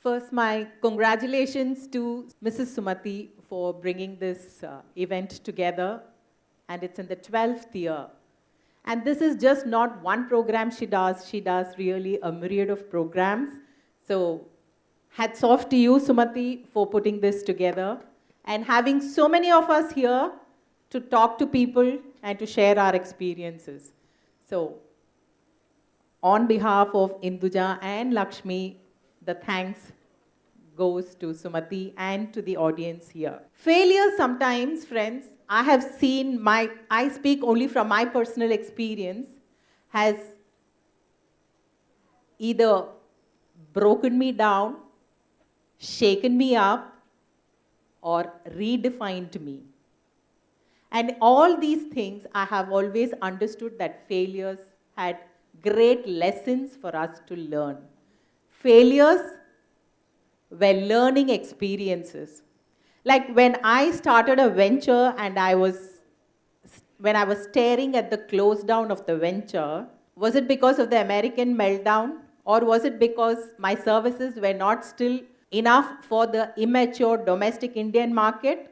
First, my congratulations to Mrs. Sumati for bringing this event together, and it's in the 12th year. And this is just not one program she does really a myriad of programs. So hats off to you, Sumati, for putting this together and having so many of us here to talk to people and to share our experiences. So on behalf of Induja and Lakshmi, the thanks goes to Sumati and to the audience here. Failure sometimes, friends, I speak only from my personal experience, has either broken me down, shaken me up, or redefined me. And all these things, I have always understood that failures had great lessons for us to learn. Failures were learning experiences. Like when I started a venture and when I was staring at the close down of the venture, was it because of the American meltdown? Or was it because my services were not still enough for the immature domestic Indian market?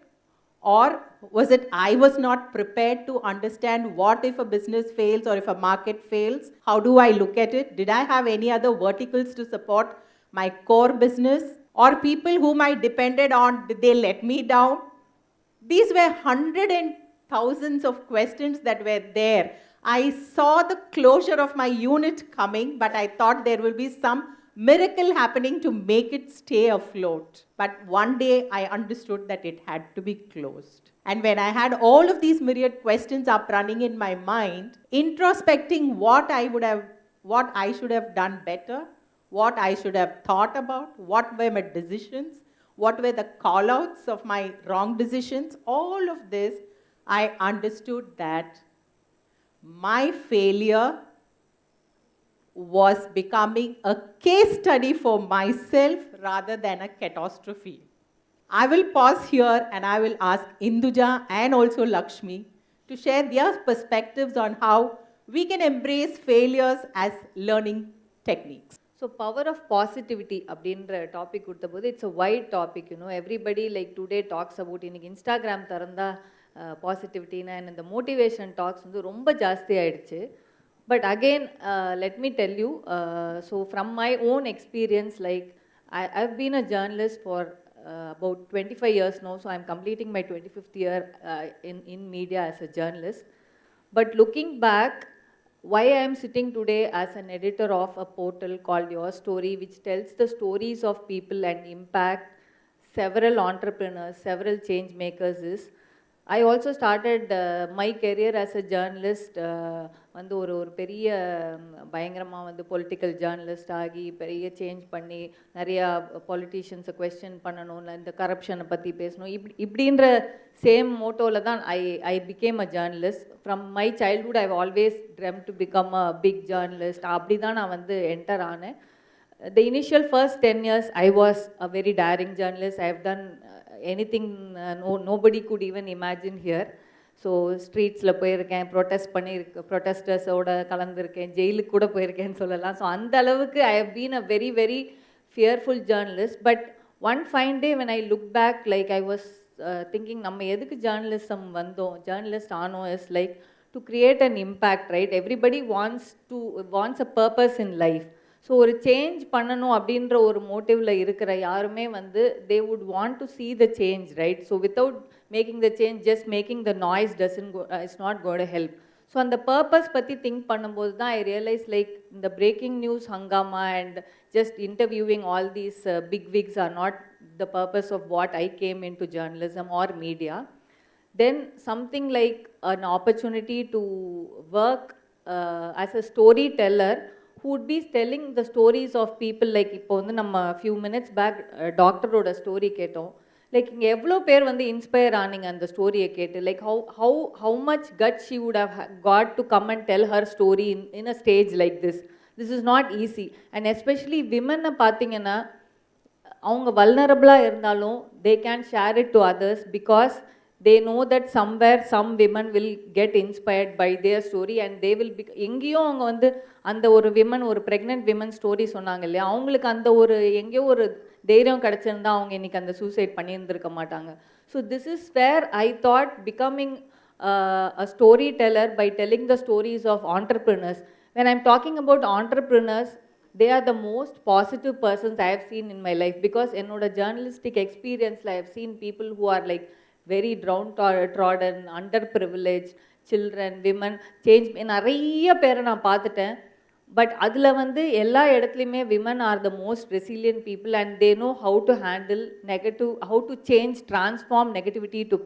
Or was it I was not prepared to understand what if a business fails or if a market fails? How do I look at it? Did I have any other verticals to support my core business? Or people whom I depended on, did they let me down? These were hundreds and thousands of questions that were there. I saw the closure of my unit coming, but I thought there will be some miracle happening to make it stay afloat. But one day I understood that it had to be closed. And when I had all of these myriad questions up running in my mind, introspecting what I should have done better, what I should have thought about, what were my decisions, what were the call-outs of my wrong decisions, all of this, I understood that my failure was becoming a case study for myself rather than a catastrophe. I will pause here and I will ask Induja and also Lakshmi to share their perspectives on how we can embrace failures as learning techniques. So power of positivity அப்படின்ற topic கொடுத்தபோது it's a wide topic everybody like today talks about இன்னைக்கு Instagram திறந்தா பாசிட்டிவிட்டினா இந்த motivation talks வந்து ரொம்ப ஜாஸ்தி ஆயிடுச்சு. But again let me tell you, so from my own experience like I've been a journalist for about 25 years now, so I'm completing my 25th year in media as a journalist. But looking back, why I am sitting today as an editor of a portal called Your Story, which tells the stories of people and impact several entrepreneurs, several change makers, is I also started my career as a journalist. வந்து ஒரு பெரிய பயங்கரமாக வந்து political journalist ஆகி பெரிய change பண்ணி நிறையா பொலிட்டீஷியன்ஸை question பண்ணணும், இந்த கரப்ஷனை பற்றி பேசணும், இப்படின்ற சேம் மோட்டோவில் தான் I became a journalist. From my childhood I always dreamt to become a big journalist. அப்படி தான் நான் வந்து என்டர் ஆனேன். The initial first 10 years I was a very daring journalist. I have done anything nobody could even imagine here. So ஸ்ட்ரீட்ஸில் போயிருக்கேன், ப்ரொட்டஸ்டர்ஸோட கலந்துருக்கேன், ஜெயிலுக்கு கூட போயிருக்கேன்னு சொல்லலாம். ஸோ அந்த அளவுக்கு I have been a very very fearful journalist. But one fine day when I look back, like I was thinking நம்ம எதுக்கு ஜேர்னலிசம் வந்தோம், ஜேர்னலிஸ்ட் ஆனோம் is like to create an impact, right? Everybody wants a purpose in life. So ஒரு change பண்ணணும் அப்படின்ற ஒரு மோட்டிவில் இருக்கிற யாருமே வந்து they would want to see the change, right? So without making the change, just making the noise it's not got help. So அந்த purpose பற்றி திங்க் பண்ணும்போது தான் ஐ ரியலைஸ் லைக் இந்த பிரேக்கிங் நியூஸ் ஹங்காமா and just interviewing all these big wigs are not the purpose of what I came in to journalism or media. Then something like an opportunity to work as a storyteller who would be telling the stories of people. Like இப்போ வந்து நம்ம few minutes back டாக்டரோட story கேட்டோம். Like இங்கே எவ்வளோ பேர் வந்து inspire ஆனீங்க அந்த ஸ்டோரியை கேட்டு. Like how much guts she would have got to come and tell her story in a stage like this. This is not easy. And especially women-ஐ பார்த்தீங்கன்னா அவங்க வல்னரபிளாக இருந்தாலும் they can share it to others because they know that somewhere some women will get inspired by their story and they will be எங்கேயோ அவங்க வந்து அந்த ஒரு women ஒரு pregnant women story சொன்னாங்க இல்லையா, அவங்களுக்கு அந்த ஒரு எங்கேயோ ஒரு தைரியம் கிடச்சிருந்தா அவங்க இன்னைக்கு அந்த சூசைட் பண்ணியிருந்திருக்க மாட்டாங்க. So this is where I thought becoming a storyteller by telling the stories of entrepreneurs. When I'm talking about entrepreneurs, they are the most positive persons I have seen in my life, because என்னோட journalistic experience I have seen people who are like very downtrodden, underprivileged children, women, change நிறைய பேரை நான் பார்த்துட்டேன். But அதில் வந்து எல்லா இடத்துலையுமே women R the most resilient people and they know how to handle negative, how to change transform negativity to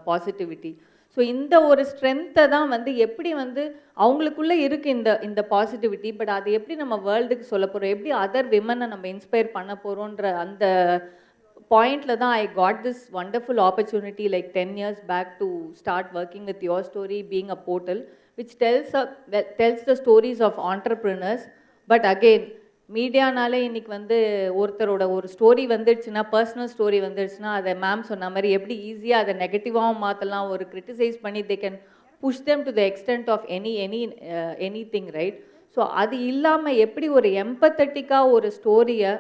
positivity. So இந்த ஒரு ஸ்ட்ரென்த்தை தான் வந்து எப்படி வந்து அவங்களுக்குள்ளே இருக்குது இந்த பாசிட்டிவிட்டி, பட் அதை எப்படி நம்ம வேர்ல்டுக்கு சொல்ல போகிறோம், எப்படி அதர் விமனை நம்ம இன்ஸ்பயர் பண்ண போகிறோன்ற அந்த பாயிண்டில் தான் I got this wonderful opportunity like 10 years back to start working with YourStory being a portal which tells the stories of entrepreneurs. But again, மீடியானாலே இன்னைக்கு வந்து ஒருத்தரோட ஒரு ஸ்டோரி வந்துடுச்சுன்னா, பர்சனல் ஸ்டோரி வந்துடுச்சுன்னா, அதை மேம் சொன்ன மாதிரி எப்படி ஈஸியாக அதை நெகட்டிவாகவும் மாற்றலாம், ஒரு கிரிட்டிசைஸ் பண்ணி they can push them to the extent of anything, right? So அது இல்லாமல் எப்படி ஒரு எம்பத்தட்டிக்காக ஒரு ஸ்டோரியை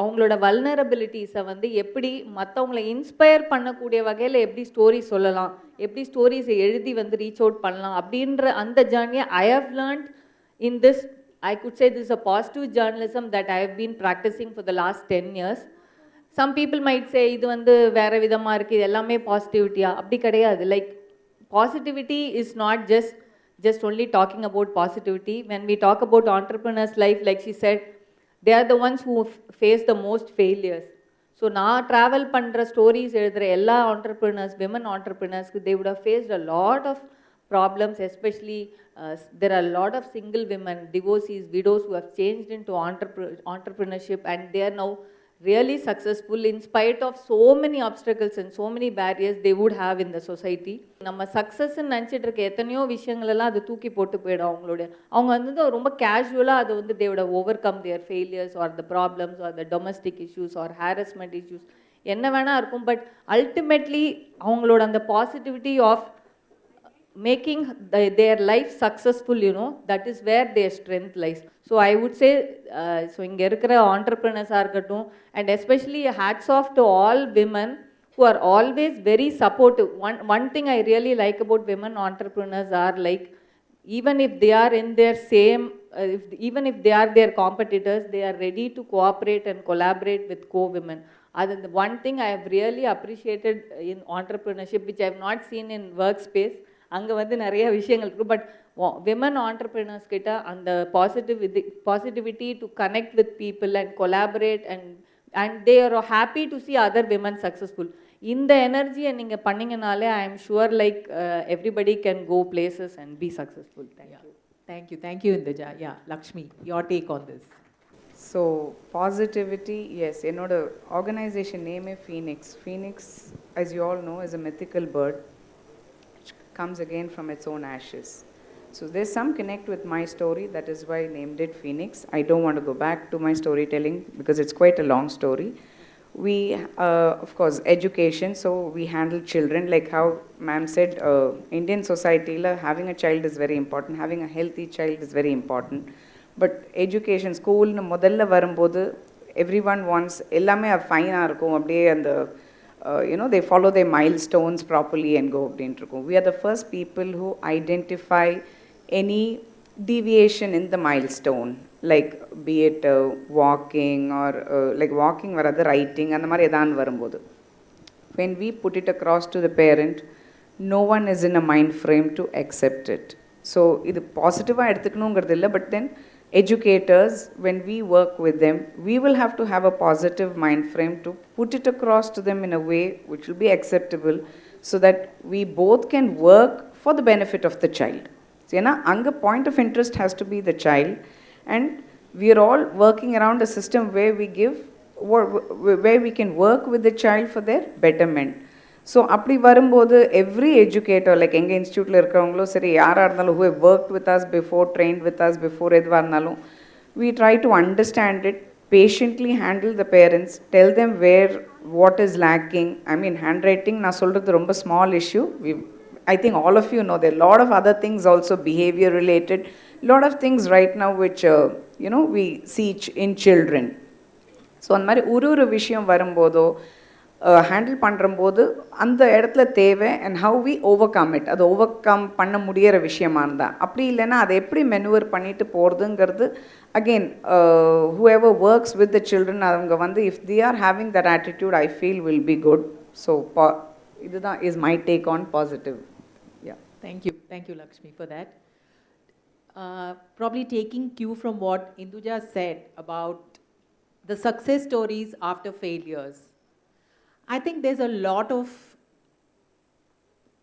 அவங்களோட வல்னரபிலிட்டிஸை வந்து எப்படி மற்றவங்களை இன்ஸ்பயர் பண்ணக்கூடிய வகையில் எப்படி ஸ்டோரி சொல்லலாம், எப்படி ஸ்டோரிஸை எழுதி வந்து ரீச் அவுட் பண்ணலாம் அப்படின்ற அந்த ஜேர்னியை I have learnt in this. I could say this is a positive journalism that I have been practicing for the last 10 years. Some people might say இது வந்து வேறு விதமாக இருக்குது, இது எல்லாமே பாசிட்டிவிட்டியா? அப்படி கிடையாது. Like positivity is not just only talking about positivity. When we talk about entrepreneurs' life, like she said, they are the ones who face the most failures. So நான் ட்ராவல் பண்ணுற ஸ்டோரிஸ் எழுதுகிற எல்லா entrepreneurs, women entrepreneurs, they would have faced a lot of problems, especially there are a lot of single women, divorcees, widows who have changed into entrepreneurship and they are now really successful in spite of so many obstacles and so many barriers they would have in the society. நம்ம சக்ஸஸ்ன்னு நினச்சிட்டு இருக்க எத்தனையோ விஷயங்களெல்லாம் அது தூக்கி போட்டு போயிடும் அவங்க வந்து ரொம்ப கேஷுவலாக அது வந்து they would have overcome their failures or the problems or the domestic issues or harassment issues, என்ன வேணால் இருக்கும். பட் அல்டிமேட்லி அவங்களோட அந்த positivity of making their life successful, you know, that is where their strength lies. So I would say, so inga irukra entrepreneurs are irukattum, and especially hats off to all women who are always very supportive. One thing I really like about women entrepreneurs are like, even if they are in their same, even if they are their competitors, they are ready to cooperate and collaborate with co-women. That's the one thing I have really appreciated in entrepreneurship, which I have not seen in workspace. அங்கே வந்து நிறைய விஷயங்கள் இருக்குது. But women entrepreneurs கிட்ட அந்த positivity to connect with people and collaborate and they are happy to see other women successful. இந்த எனர்ஜியை நீங்கள் பண்ணிங்கனாலே I am sure like everybody can go places and be successful. Thank you Induja. Yeah, Lakshmi, your take on this. So positivity, yes, என்னோட organisation நேமே Phoenix. Phoenix, as you all know, is a mythical bird comes again from its own ashes. So there's some connect with my story, that is why I named it Phoenix. I don't want to go back to my storytelling because it's quite a long story. We, of course, education, so we handle children, like how ma'am said, Indian society, having a child is very important, having a healthy child is very important. But education, school, modalla varumbodhu, everyone wants, ellame fine ah irukum, abdiye and you know, they follow their milestones properly and go அப்படின்ட்டு. We are the first people who identify any deviation in the milestone, like be it walking or like walking வராது, writing அந்த மாதிரி எதான் வரும்போது, when we put it across to the parent, no one is in a mind frame to accept it. So இது பாசிட்டிவாக எடுத்துக்கணுங்கிறது இல்லை, but then educators, when we work with them, we will have to have a positive mind frame to put it across to them in a way which will be acceptable, so that we both can work for the benefit of the child. So, you know, anga point of interest has to be the child, and we are all working around a system where we give, where we can work with the child for their betterment. So அப்படி வரும்போது every educator, like எங்கள் இன்ஸ்டியூட்டில் இருக்கிறவங்களோ சரி, யாராக இருந்தாலும், who have worked with us before, trained with us before, எதுவாக இருந்தாலும், we try to understand it, patiently handle the parents, tell them what is lacking. I mean, handwriting, நான் சொல்கிறது ரொம்ப small issue. I think all of you know there are a lot of other things also behavior related, lot of things right now which we see in children. So அந்த மாதிரி ஒரு விஷயம் வரும்போதோ handle பண்ணுறம்போது அந்த இடத்துல தேவை and how we overcome it, அது overcome பண்ண முடியிற விஷயமா இருந்தால், அப்படி இல்லைன்னா அதை எப்படி மெனுவர் பண்ணிட்டு போகிறதுங்கிறது again whoever works with the children அவங்க வந்து if they are having that attitude I feel will be good. So இதுதான் is my take on positive. Yeah. Thank you Lakshmi for that. Probably taking cue from what Induja said about the success stories after failures. I think there's a lot of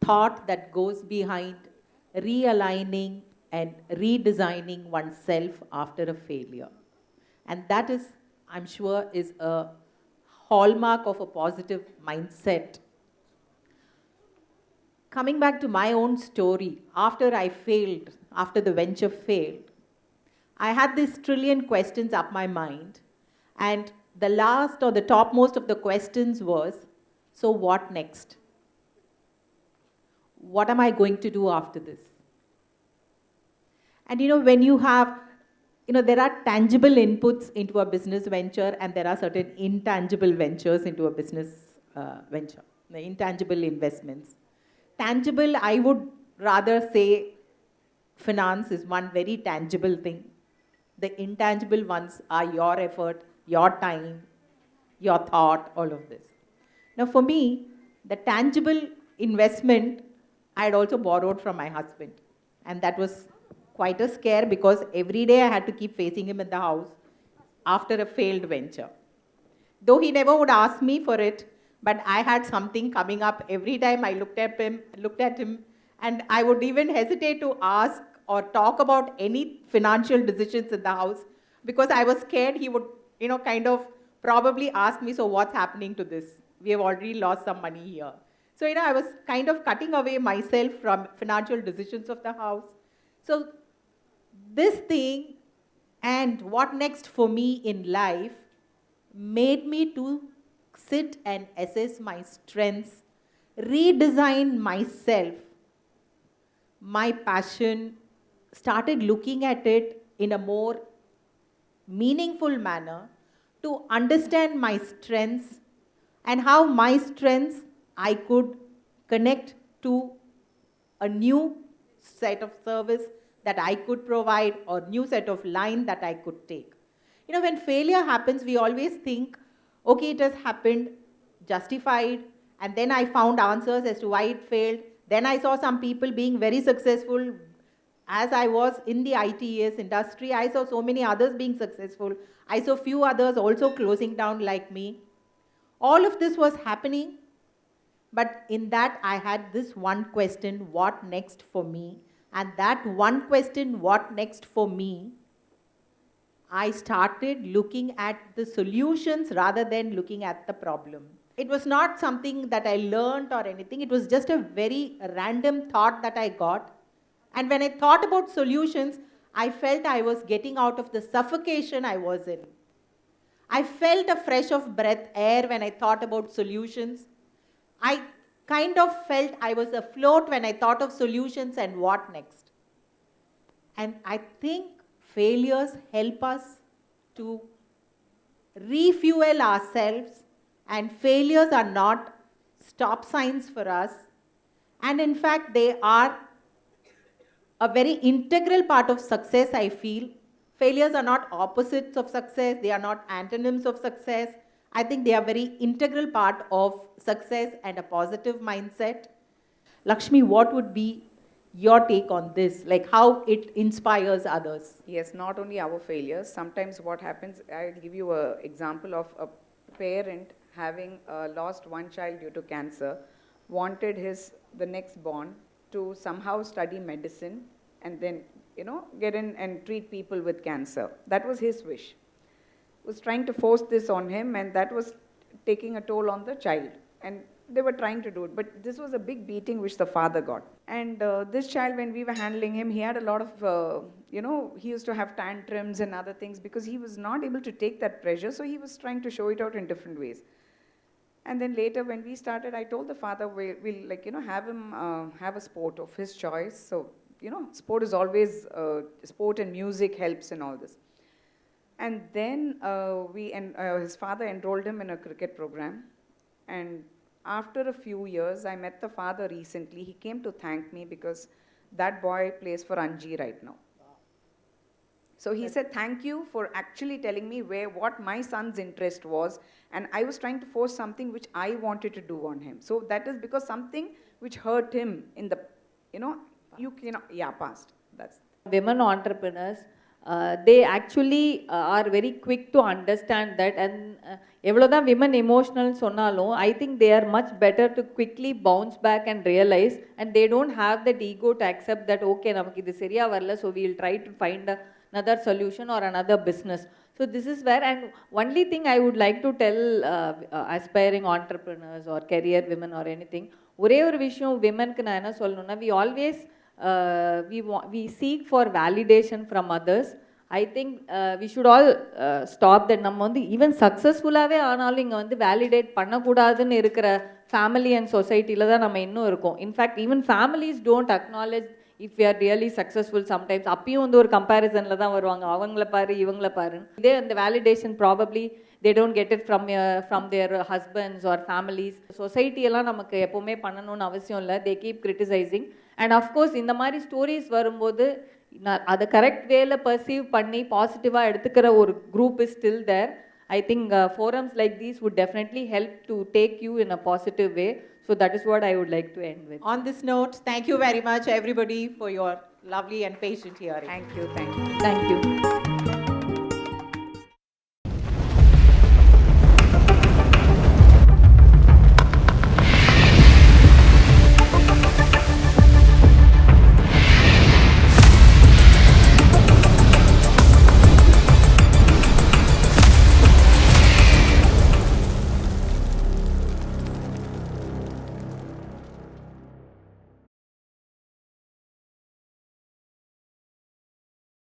thought that goes behind realigning and redesigning oneself after a failure. And that is, I'm sure, is a hallmark of a positive mindset. Coming back to my own story, after I failed, after the venture failed, I had these trillion questions up my mind. And the last or the topmost of the questions was, so what next? What am I going to do after this? And when you have, there are tangible inputs into a business venture and there are certain intangible ventures into a business venture, the intangible investments. Tangible, I would rather say finance is one very tangible thing. The intangible ones are your effort, your time, your thought, all of this. Now for me, the tangible investment I had also borrowed from my husband. And that was quite a scare because every day I had to keep facing him in the house after a failed venture. Though he never would ask me for it, but I had something coming up every time I looked at him, and I would even hesitate to ask or talk about any financial decisions in the house because I was scared he would, kind of probably ask me, so what's happening to this? We have already lost some money here. So, I was kind of cutting away myself from financial decisions of the house. So, this thing and what next for me in life made me to sit and assess my strengths, redesign myself, my passion, started looking at it in a more meaningful manner to understand my strengths and how my strengths I could connect to a new set of service that I could provide or new set of line that I could take. When failure happens, we always think, okay, it has happened, justified, and then I found answers as to why it failed. Then I saw some people being very successful. As I was in the ITES industry, I saw so many others being successful. I saw few others also closing down like me. All of this was happening, but in that I had this one question, what next for me? And that one question, what next for me, I started looking at the solutions rather than looking at the problem. It was not something that I learned or anything. It was just a very random thought that I got. And when I thought about solutions, I felt I was getting out of the suffocation I was in. I felt a fresh of breath air when I thought about solutions. I kind of felt I was afloat when I thought of solutions and what next. And I think failures help us to refuel ourselves, and failures are not stop signs for us. And in fact, they are a very integral part of success, I feel. Failures are not opposites of success. They are not antonyms of success. I think they are very integral part of success and a positive mindset. Lakshmi, what would be your take on this? Like how it inspires others? Yes, not only our failures. Sometimes what happens, I'll give you an example of a parent having lost one child due to cancer, wanted the next born to somehow study medicine and then, get in and treat people with cancer. That was his wish. Was trying to force this on him, and that was taking a toll on the child. And they were trying to do it, but this was a big beating which the father got. And this child, when we were handling him, he had a lot of, he used to have tantrums and other things because he was not able to take that pressure, so he was trying to show it out in different ways. And then later when we started, I told the father, we'll like, have him have a sport of his choice. So, sport is always, sport and music helps in all this. And then his father enrolled him in a cricket program. And after a few years, I met the father recently. He came to thank me because that boy plays for Anji right now. So he said, thank you for actually telling me what my son's interest was. And I was trying to force something which I wanted to do on him. So that is because something which hurt him in the, past. That's Women entrepreneurs, they actually are very quick to understand that, and எவ்வளோதான் women emotional சொன்னாலும் I think they are much better to quickly bounce back and realize, and they don't have that ego to accept that okay நமக்கு இது சரியா வரல, so we'll try to find another solution or another business. So this is where, and only thing I would like to tell aspiring entrepreneurs or career women or anything, ஒரே ஒரு விஷயம் womenக்கு நான் என்ன சொல்லணும்னா, we always we seek for validation from others. I think we should all stop that. நம்ம வந்து even சக்ஸஸ்ஃபுல்லாகவே ஆனாலும் இங்கே வந்து வேலிடேட் பண்ணக்கூடாதுன்னு இருக்கிற ஃபேமிலி அண்ட் சொசைட்டியில் தான் நம்ம இன்னும் இருக்கோம். In fact even families don't acknowledge if you are really successful. Sometimes அப்பயும் வந்து ஒரு கம்பேரிசனில் தான் வருவாங்க, அவங்கள பாரு இவங்கள பாருன்னு. இதே அந்த validation probably they don't get it from their husbands or families. Society எல்லாம் நமக்கு எப்பவுமே பண்ணணும்னு அவசியம் இல்லை. they keep criticizing. And of course இந்த மாதிரி ஸ்டோரிஸ் வரும்போது அதை கரெக்ட் வேல பர்சீவ் பண்ணி பாசிட்டிவாக எடுத்துக்கிற ஒரு group is still there. I think forums like these would definitely help to take you in a positive way. So that is what I would like to end with. On this note, thank you very much everybody for your lovely and patient hearing. Thank you. Thank you.